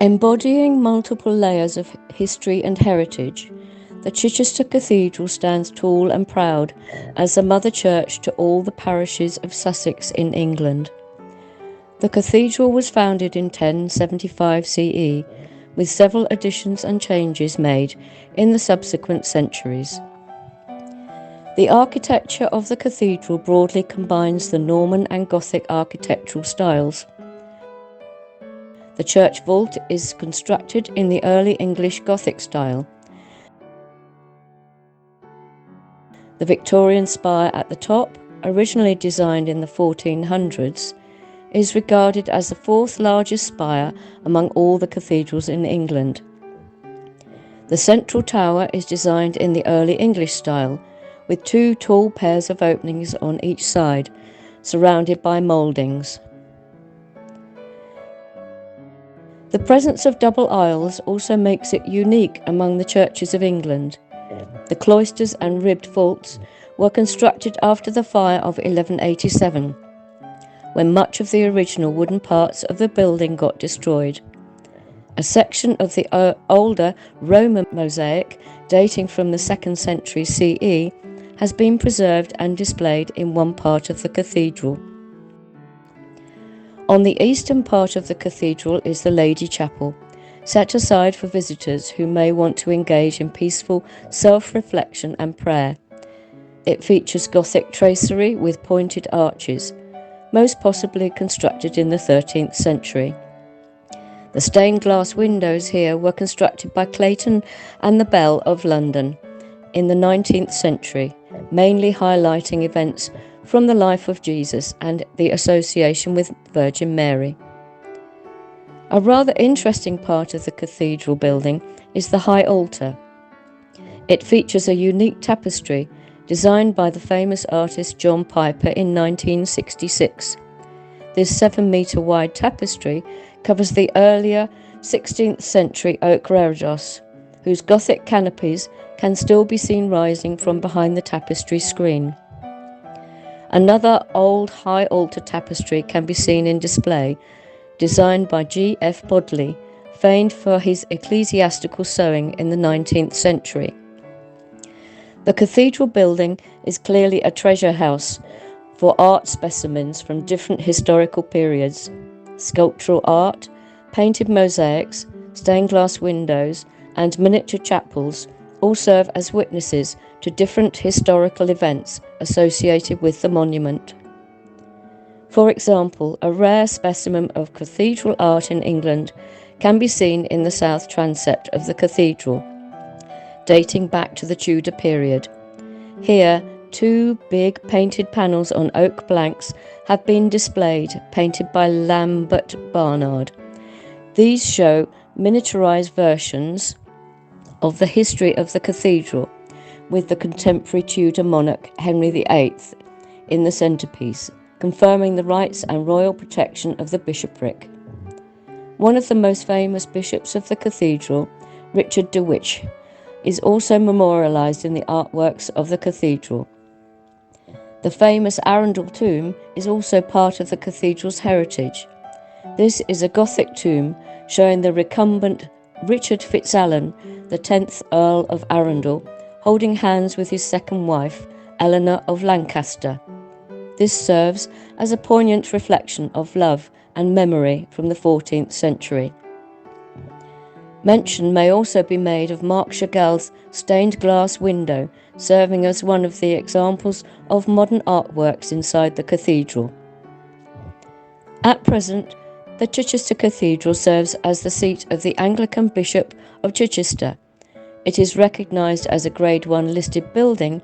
Embodying multiple layers of history and heritage, the Chichester Cathedral stands tall and proud as the mother church to all the parishes of Sussex in England. The cathedral was founded in 1075 CE, with several additions and changes made in the subsequent centuries. The architecture of the cathedral broadly combines the Norman and Gothic architectural styles. The church vault is constructed in the early English Gothic style. The Victorian spire at the top, originally designed in the 1400s, is regarded as the fourth largest spire among all the cathedrals in England. The central tower is designed in the early English style, with two tall pairs of openings on each side, surrounded by mouldings. The presence of double aisles also makes it unique among the churches of England. The cloisters and ribbed vaults were constructed after the fire of 1187, when much of the original wooden parts of the building got destroyed. A section of the older Roman mosaic, dating from the 2nd century CE, has been preserved and displayed in one part of the cathedral. On the eastern part of the cathedral is the Lady Chapel, set aside for visitors who may want to engage in peaceful self-reflection and prayer. It features Gothic tracery with pointed arches, most possibly constructed in the 13th century. The stained glass windows here were constructed by Clayton and the Bell of London in the 19th century, mainly highlighting events from the life of Jesus and the association with Virgin Mary. A rather interesting part of the cathedral building is the high altar. It features a unique tapestry designed by the famous artist John Piper in 1966. This 7-metre wide tapestry covers the earlier 16th century oak reredos, whose Gothic canopies can still be seen rising from behind the tapestry screen. Another old high altar tapestry can be seen in display, designed by G. F. Bodley, famed for his ecclesiastical sewing in the 19th century. The cathedral building is clearly a treasure house for art specimens from different historical periods. Sculptural art, painted mosaics, stained glass windows, and miniature chapels all serve as witnesses to different historical events associated with the monument. For example, a rare specimen of cathedral art in England can be seen in the south transept of the cathedral, dating back to the Tudor period. Here, two big painted panels on oak blanks have been displayed, painted by Lambert Barnard. These show miniaturized versions of the history of the cathedral, with the contemporary Tudor monarch Henry VIII in the centrepiece, confirming the rights and royal protection of the bishopric. One of the most famous bishops of the cathedral, Richard de Witch, is also memorialised in the artworks of the cathedral. The famous Arundel tomb is also part of the cathedral's heritage. This is a Gothic tomb showing the recumbent Richard FitzAlan, the 10th Earl of Arundel, holding hands with his second wife, Eleanor of Lancaster. This serves as a poignant reflection of love and memory from the 14th century. Mention may also be made of Marc Chagall's stained glass window, serving as one of the examples of modern artworks inside the cathedral. At present, the Chichester Cathedral serves as the seat of the Anglican Bishop of Chichester. It is recognised as a Grade 1 listed building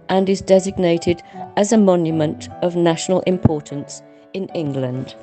and is designated as a monument of national importance in England.